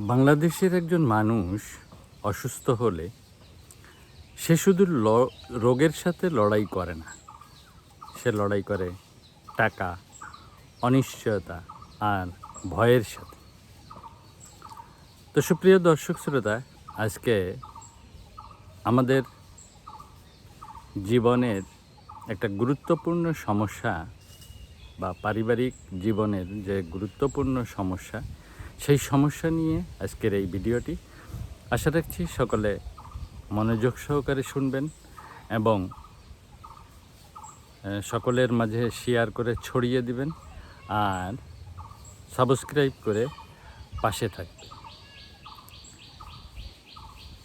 বাংলাদেশের একজন মানুষ অসুস্থ হলে সে শুধু রোগের সাথে লড়াই করে না, সে লড়াই করে টাকা, অনিশ্চয়তা আর ভয়ের সাথে। তো সুপ্রিয় দর্শক শ্রোতা, আজকে আমাদের জীবনের একটা গুরুত্বপূর্ণ সমস্যা বা পারিবারিক জীবনের যে গুরুত্বপূর্ণ সমস্যা, সেই সমস্যা নিয়ে আজকের এই ভিডিওটি। আশা রাখছি সকলে মনোযোগ সহকারে শুনবেন এবং সকলের মাঝে শেয়ার করে ছড়িয়ে দিবেন আর সাবস্ক্রাইব করে পাশে থাকবেন।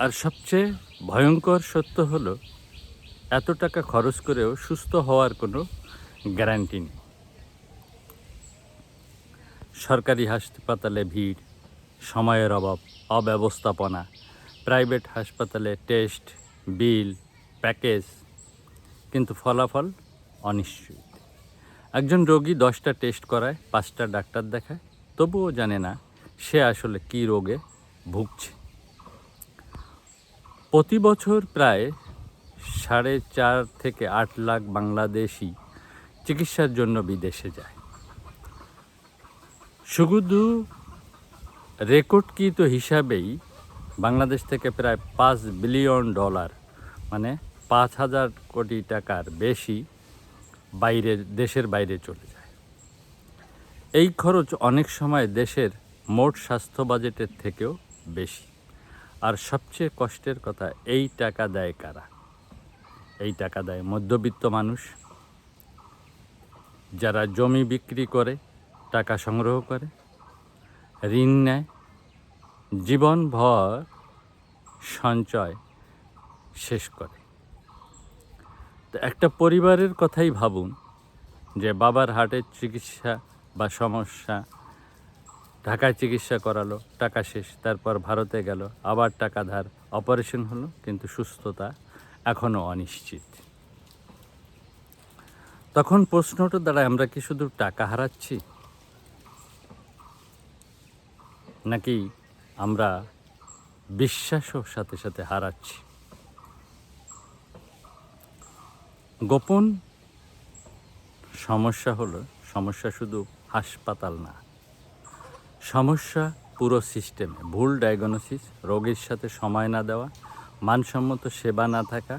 আর সবচেয়ে ভয়ঙ্কর সত্য হলো, এত টাকা খরচ করেও সুস্থ হওয়ার কোনো গ্যারান্টি নেই। সরকারি হাসপাতালে ভিড়, সময়ের অভাব, অব্যবস্থাপনা, প্রাইভেট হাসপাতালে টেস্ট, বিল, প্যাকেজ, কিন্তু ফলাফল অনিশ্চিত। একজন রোগী 10টা টেস্ট করায়, 5টা ডাক্তার দেখায়, তবুও জানে না সে আসলে কী রোগে ভুগছে। প্রতি বছর প্রায় 4.5 থেকে 8 লাখ বাংলাদেশি চিকিৎসার জন্য বিদেশে যায়। শুধু রেকর্ডকৃত হিসাবেই বাংলাদেশ থেকে প্রায় $5 বিলিয়ন, মানে 5,000 কোটি টাকার বেশি দেশের বাইরে চলে যায়। এই খরচ অনেক সময় দেশের মোট স্বাস্থ্য বাজেটের থেকেও বেশি। আর সবচেয়ে কষ্টের কথা, এই টাকা দেয় কারা? এই টাকা দেয় মধ্যবিত্ত মানুষ, যারা জমি বিক্রি করে টাকা সংগ্রহ করে, ঋণ নেয়, জীবনভর সঞ্চয় শেষ করে। তো একটা পরিবারের কথাই ভাবুন, যে বাবার হার্টের চিকিৎসা বা সমস্যা, ঢাকায় চিকিৎসা করালো, টাকা শেষ, তারপর ভারতে গেল, আবার টাকা ধার, অপারেশন হলো, কিন্তু সুস্থতা এখনও অনিশ্চিত। তখন প্রশ্নটা দাঁড়ায়, আমরা কি শুধু টাকা হারাচ্ছি, নাকি আমরা বিশ্বাসও সাথে সাথে হারাচ্ছি? গোপন সমস্যা হলো, সমস্যা শুধু হাসপাতাল না, সমস্যা পুরো সিস্টেমে। ভুল ডায়াগনোসিস, রোগীর সাথে সময় না দেওয়া, মানসম্মত সেবা না থাকা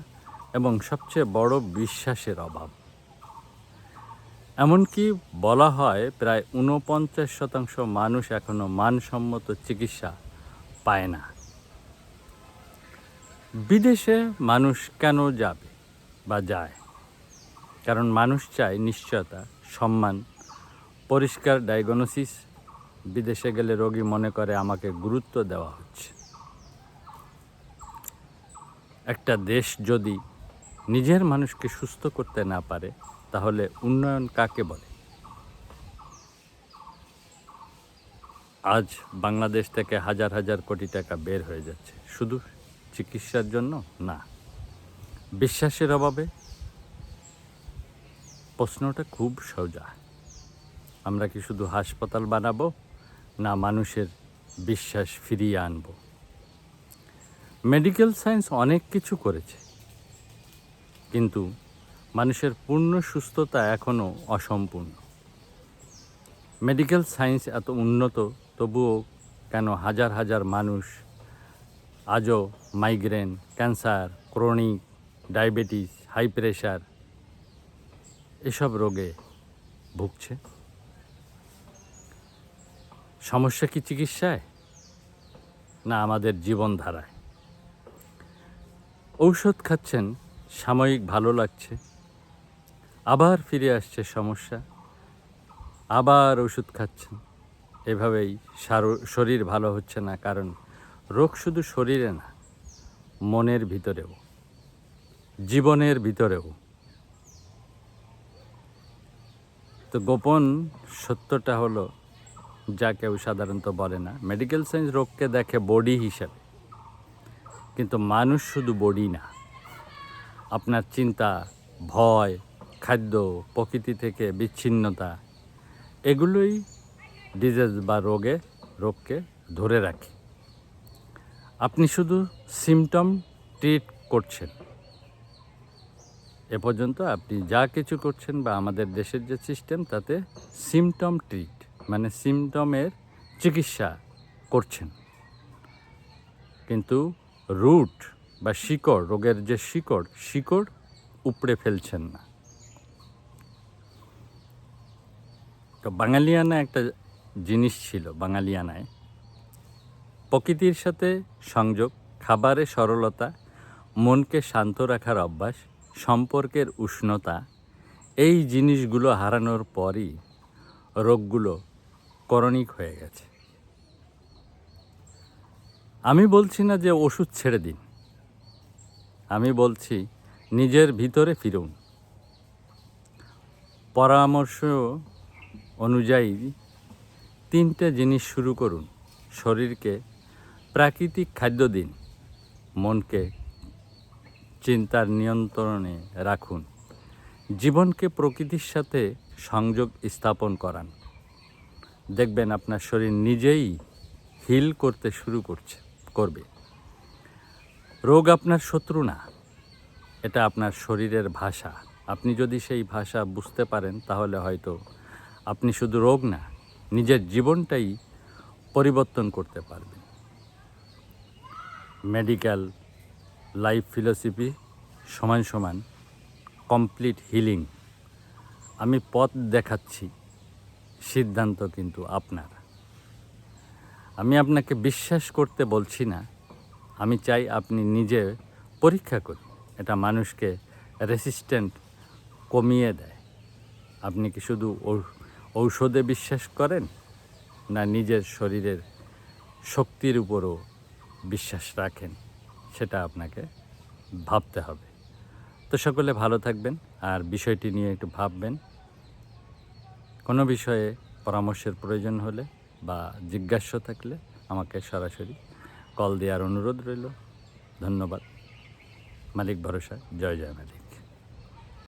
এবং সবচেয়ে বড় বিশ্বাসের অভাব। এমনকি বলা হয় প্রায় 49% মানুষ এখনও মানসম্মত চিকিৎসা পায় না। বিদেশে মানুষ কেন যাবে বা যায়? কারণ মানুষ চায় নিশ্চয়তা, সম্মান, পরিষ্কার ডায়াগনোসিস। বিদেশে গেলে রোগী মনে করে আমাকে গুরুত্ব দেওয়া হচ্ছে। একটা দেশ যদি নিজের মানুষকে সুস্থ করতে না পারে, তাহলে উন্নয়ন কাকে বলে? আজ বাংলাদেশ থেকে হাজার হাজার কোটি টাকা বের হয়ে যাচ্ছে শুধু চিকিৎসার জন্য না, বিশ্বাসের অভাবে। প্রশ্নটা খুব সোজা, আমরা কি শুধু হাসপাতাল বানাবো, না মানুষের বিশ্বাস ফিরিয়ে আনবো? মেডিকেল সায়েন্স অনেক কিছু করেছে, কিন্তু মানুষের পূর্ণ সুস্থতা এখনও অসম্পূর্ণ। মেডিকেল সায়েন্স এত উন্নত, তবুও কেন হাজার হাজার মানুষ আজও migraine, cancer, chronic, diabetes, high pressure এসব রোগে ভুগছে? সমস্যা কি চিকিৎসায়, না আমাদের জীবনধারায়? ঔষধ খাচ্ছেন, সাময়িক ভালো লাগছে, আবার ফিরে আসছে সমস্যা, আবার ওষুধ খাচ্ছেন। এভাবেই শরীর ভালো হচ্ছে না, কারণ রোগ শুধু শরীরে না, মনের ভিতরেও, জীবনের ভিতরেও। তো গোপন সত্যটা হলো, যা কেউ সাধারণত বলে না, মেডিকেল সায়েন্স রোগকে দেখে বডি হিসাবে, কিন্তু মানুষ শুধু বডি না। আপনার চিন্তা, ভয়, খাদ্য, প্রকৃতি থেকে বিচ্ছিন্নতা, এগুলোই ডিজিজ বা রোগকে ধরে রাখে। আপনি শুধু সিমটম ট্রিট করছেন। এ পর্যন্ত আপনি যা কিছু করছেন বা আমাদের দেশের যে সিস্টেম তাতে সিমটম ট্রিট মানে সিমটমের চিকিৎসা করছেন, কিন্তু রুট বা শিকড়, রোগের যে শিকড় উপড়ে ফেলছেন না। তো বাঙালিয়ানা একটা জিনিস ছিল, বাঙালিয়ানায় প্রকৃতির সাথে সংযোগ, খাবারে সরলতা, মনকে শান্ত রাখার অভ্যাস, সম্পর্কের উষ্ণতা, এই জিনিসগুলো হারানোর পরই রোগগুলো করণিক হয়ে গেছে। আমি বলছি না যে ওষুধ ছেড়ে দিন, আমি বলছি নিজের ভিতরে ফিরুন। পরামর্শ অনুযায়ী 3টে জিনিস শুরু করুন। শরীরকে প্রাকৃতিক খাদ্য দিন, মনকে চিন্তার নিয়ন্ত্রণে রাখুন, জীবনকে প্রকৃতির সাথে সংযোগ স্থাপন করান। দেখবেন আপনার শরীর নিজেই হিল করতে শুরু করবে। রোগ আপনার শত্রু না, এটা আপনার শরীরের ভাষা। আপনি যদি সেই ভাষা বুঝতে পারেন তাহলে হয়তো আপনি শুধু রোগ না, নিজের জীবনটাই পরিবর্তন করতে পারবেন। মেডিকেল লাইফ ফিলসফি সমান কমপ্লিট হিলিং। আমি পথ দেখাচ্ছি, সিদ্ধান্ত কিন্তু আপনার। আমি আপনাকে বিশ্বাস করতে বলছি না, আমি চাই আপনি নিজে পরীক্ষা করুন। এটা মানুষকে রেসিস্ট্যান্ট কমিয়ে দেয়। আপনি কি শুধু ঔষধে বিশ্বাস করেন, না নিজের শরীরের শক্তির উপরও বিশ্বাস রাখেন, সেটা আপনাকে ভাবতে হবে। তো সকলে ভালো থাকবেন আর বিষয়টি নিয়ে একটু ভাববেন। কোনো বিষয়ে পরামর্শের প্রয়োজন হলে বা জিজ্ঞাসা থাকলে আমাকে সরাসরি কল দেওয়ার অনুরোধ রইল। ধন্যবাদ। মালিক ভরসা। জয় জয় মালিক।